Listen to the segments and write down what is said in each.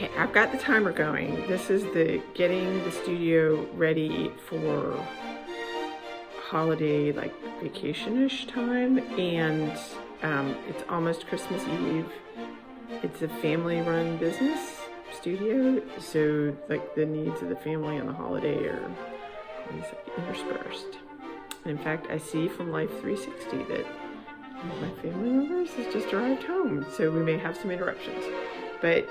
Okay, I've got the timer going. This is the getting the studio ready for holiday, like vacation-ish time, and it's almost Christmas Eve. It's a family-run business studio, so like the needs of the family and the holiday are interspersed. And in fact, I see from Life 360 that one of my family members has just arrived home, so we may have some interruptions. But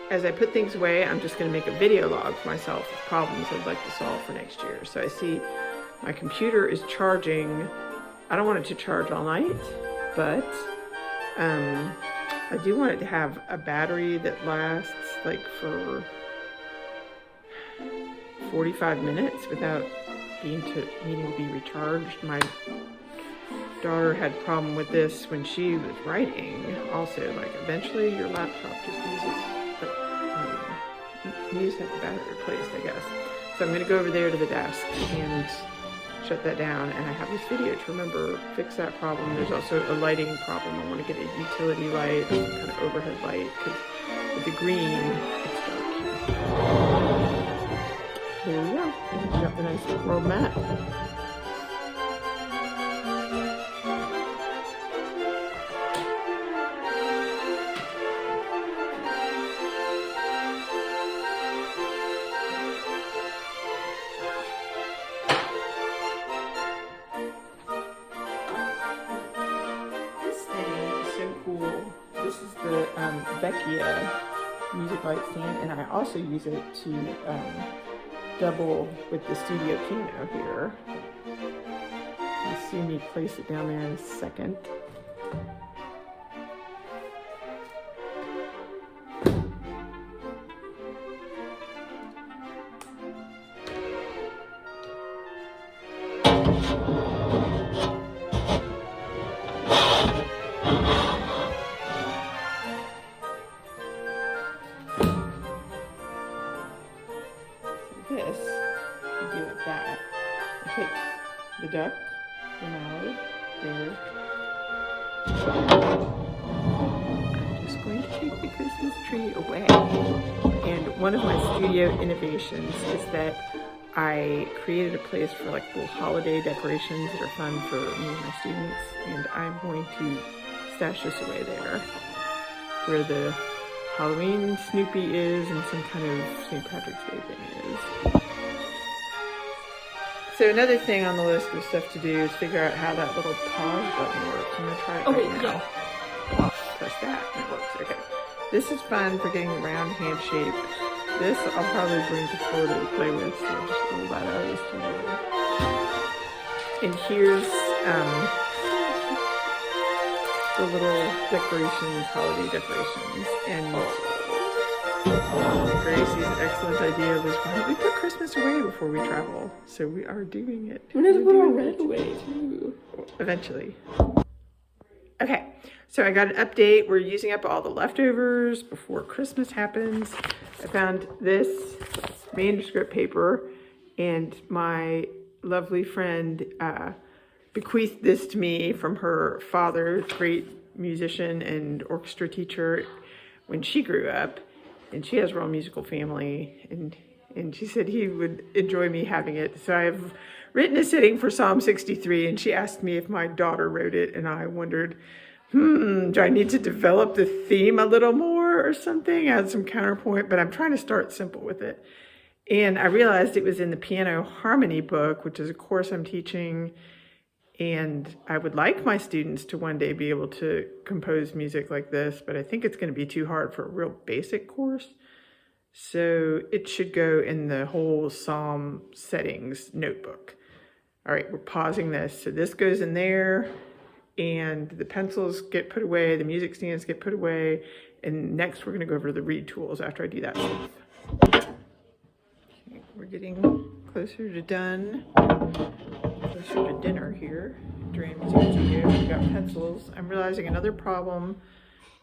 as I put things away, I'm just going to make a video log for myself of problems I'd like to solve for next year. So I see my computer is charging. I don't want it to charge all night, but I do want it to have a battery that lasts like for 45 minutes without needing to be recharged. My daughter had a problem with this when she was writing. Also, like eventually your laptop just uses, you just have the battery replaced, I guess. So I'm gonna go over there to the desk and shut that down, and I have this video to remember fix that problem. There's also a lighting problem. I want to get a utility light, some kind of overhead light, because with the green, it's dark. There we go. We got the nice world map. This is the Vecchia music light stand, and I also use it to double with the studio piano here. You'll see me place it down there in a second. This, you do like that. I take the duck, the mallard, there. I'm just going to take the Christmas tree away. And one of my studio innovations is that I created a place for like little holiday decorations that are fun for me and my students. And I'm going to stash this away there, where the Halloween Snoopy is and some kind of St. Patrick's Day thing is. So another thing on the list of stuff to do is figure out how that little pause button works. I'm going to try it right now. Yeah. Press that and it works. Okay. This is fun for getting the round hand shape. This I'll probably bring to Florida to play with, so I'll just roll that out of the studio. And here's the little decorations, holiday decorations, and Gracie's excellent idea was, why don't we put Christmas away before we travel? So we are doing it. We're going to put our red away too. Eventually. Okay, so I got an update. We're using up all the leftovers before Christmas happens. I found this manuscript paper, and my lovely friend bequeathed this to me from her father, great musician and orchestra teacher when she grew up, and she has a real musical family, and she said he would enjoy me having it. So I've written a setting for Psalm 63, and she asked me if my daughter wrote it, and I wondered, do I need to develop the theme a little more or something, add some counterpoint, but I'm trying to start simple with it. And I realized it was in the piano harmony book, which is a course I'm teaching. And I would like my students to one day be able to compose music like this, but I think it's going to be too hard for a real basic course. So it should go in the whole Psalm settings notebook. All right, we're pausing this. So this goes in there, and the pencils get put away, the music stands get put away, and next we're going to go over the reed tools after I do that stuff. Okay, we're getting closer to done. Closer to dinner here. Doran Family Music Studio. We've got pencils. I'm realizing another problem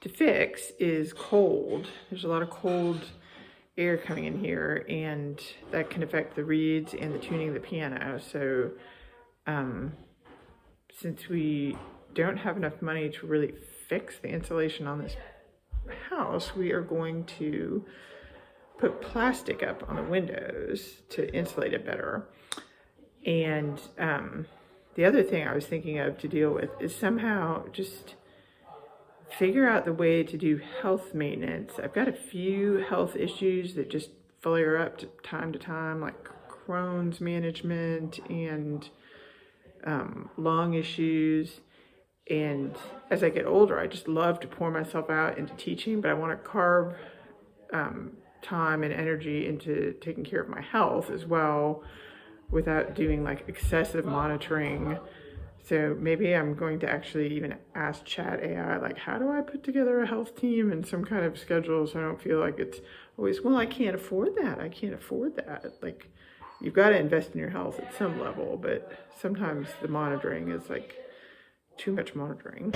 to fix is cold. There's a lot of cold air coming in here, and that can affect the reeds and the tuning of the piano. So since we don't have enough money to really fix the insulation on this house, we are going to put plastic up on the windows to insulate it better. And the other thing I was thinking of to deal with is somehow just figure out the way to do health maintenance. I've got a few health issues that just flare up to time, like Crohn's management and lung issues. And as I get older, I just love to pour myself out into teaching, but I want to carve time and energy into taking care of my health as well without doing like excessive monitoring. So maybe I'm going to actually even ask Chat AI, like, how do I put together a health team and some kind of schedule so I don't feel like it's always, well, I can't afford that. I can't afford that. Like, you've got to invest in your health at some level, but sometimes the monitoring is like too much monitoring.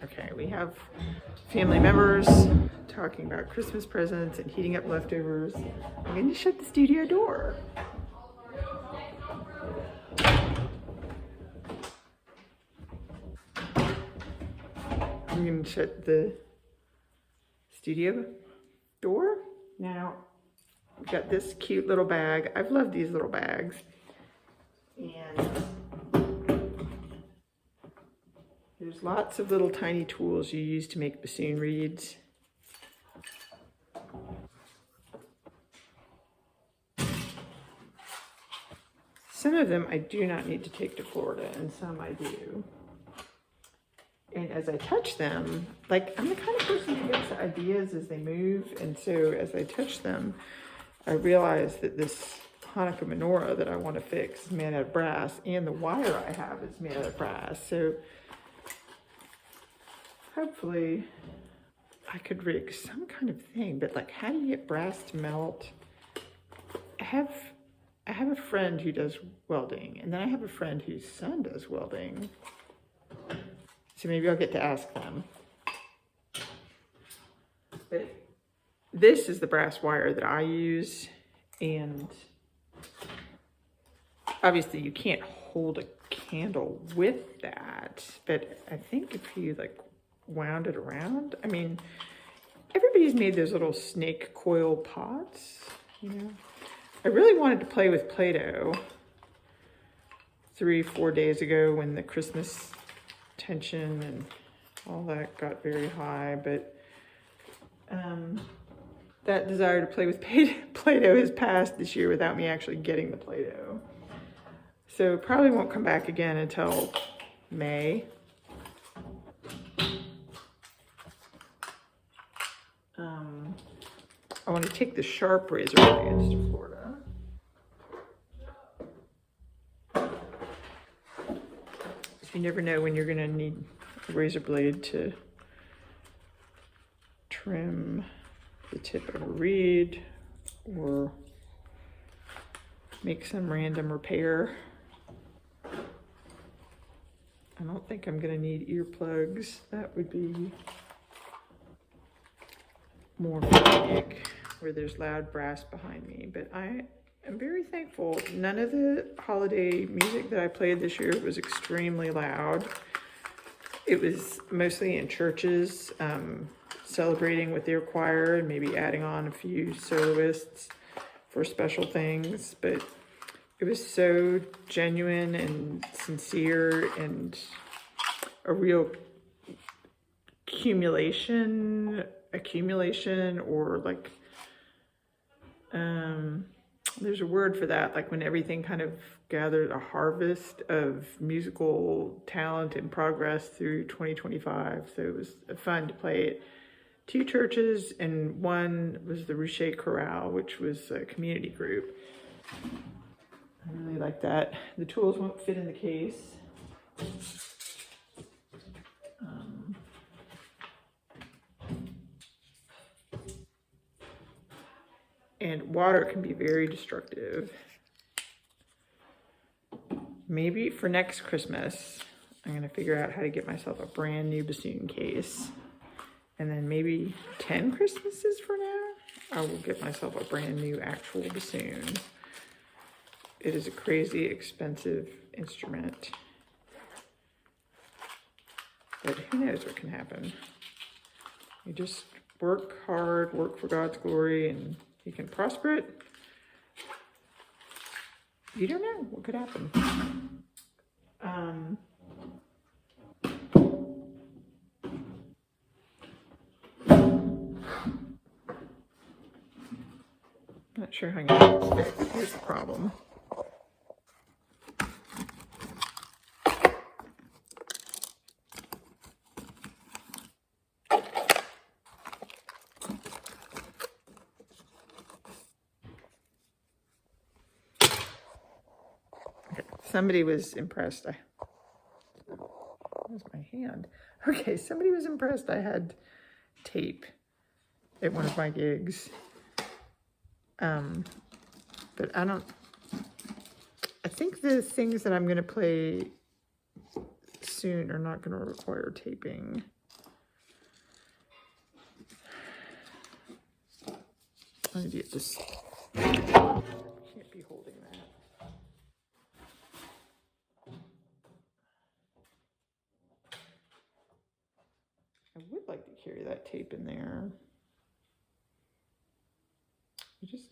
Okay, we have family members talking about Christmas presents and heating up leftovers. I'm going to shut the studio door. I'm going to shut the studio door. Now, I've got this cute little bag. I've loved these little bags. And there's lots of little tiny tools you use to make bassoon reeds. Some of them I do not need to take to Florida, and some I do. And as I touch them, like, I'm the kind of person who gets ideas as they move, and so as I touch them, I realize that this Hanukkah menorah that I want to fix is made out of brass, and the wire I have is made out of brass. So hopefully I could rig some kind of thing, but like, how do you get brass to melt? I have a friend who does welding, and then I have a friend whose son does welding. So maybe I'll get to ask them. But this is the brass wire that I use, and obviously you can't hold a candle with that, but I think if you like wound it around, I mean, everybody's made those little snake coil pots, you know. I really wanted to play with Play-Doh 3-4 days ago when the Christmas tension and all that got very high, but that desire to play with Play-Doh has passed this year without me actually getting the Play-Doh. So it probably won't come back again until May. I want to take the sharp razor blades to Florida. You never know when you're going to need a razor blade to trim the tip of a reed or make some random repair. I don't think I'm going to need earplugs. That would be more panic where there's loud brass behind me. But I am very thankful. None of the holiday music that I played this year was extremely loud. It was mostly in churches, celebrating with their choir and maybe adding on a few soloists for special things. But it was so genuine and sincere and a real accumulation or like, there's a word for that, like when everything kind of gathered, a harvest of musical talent and progress through 2025. So it was fun to play at 2 churches, and one was the Ruche Chorale, which was a community group. I really like that. The tools won't fit in the case. And water can be very destructive. Maybe for next Christmas, I'm gonna figure out how to get myself a brand new bassoon case. And then maybe 10 Christmases from now, I will get myself a brand new actual bassoon. It is a crazy expensive instrument. But who knows what can happen. You just work hard, work for God's glory, and He can prosper it. You don't know what could happen. Not sure how I'm going to fix. Here's the problem. Okay, somebody was impressed. Where's my hand? Okay, somebody was impressed I had tape at one of my gigs. But I think the things that I'm going to play soon are not going to require taping. I'm going to get this. Can't be holding that. I would like to carry that tape in there.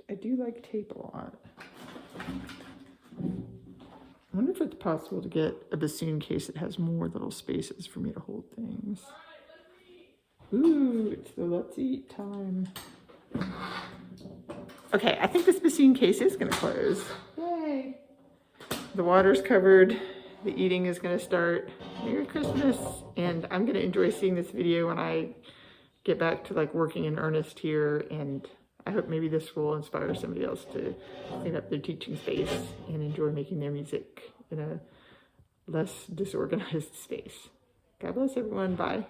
I do like tape a lot. I wonder if it's possible to get a bassoon case that has more little spaces for me to hold things. Ooh, it's the let's eat time. Okay, I think this bassoon case is going to close. Yay! The water's covered. The eating is going to start. Merry Christmas! And I'm going to enjoy seeing this video when I get back to like working in earnest here, and I hope maybe this will inspire somebody else to clean up their teaching space and enjoy making their music in a less disorganized space. God bless everyone. Bye.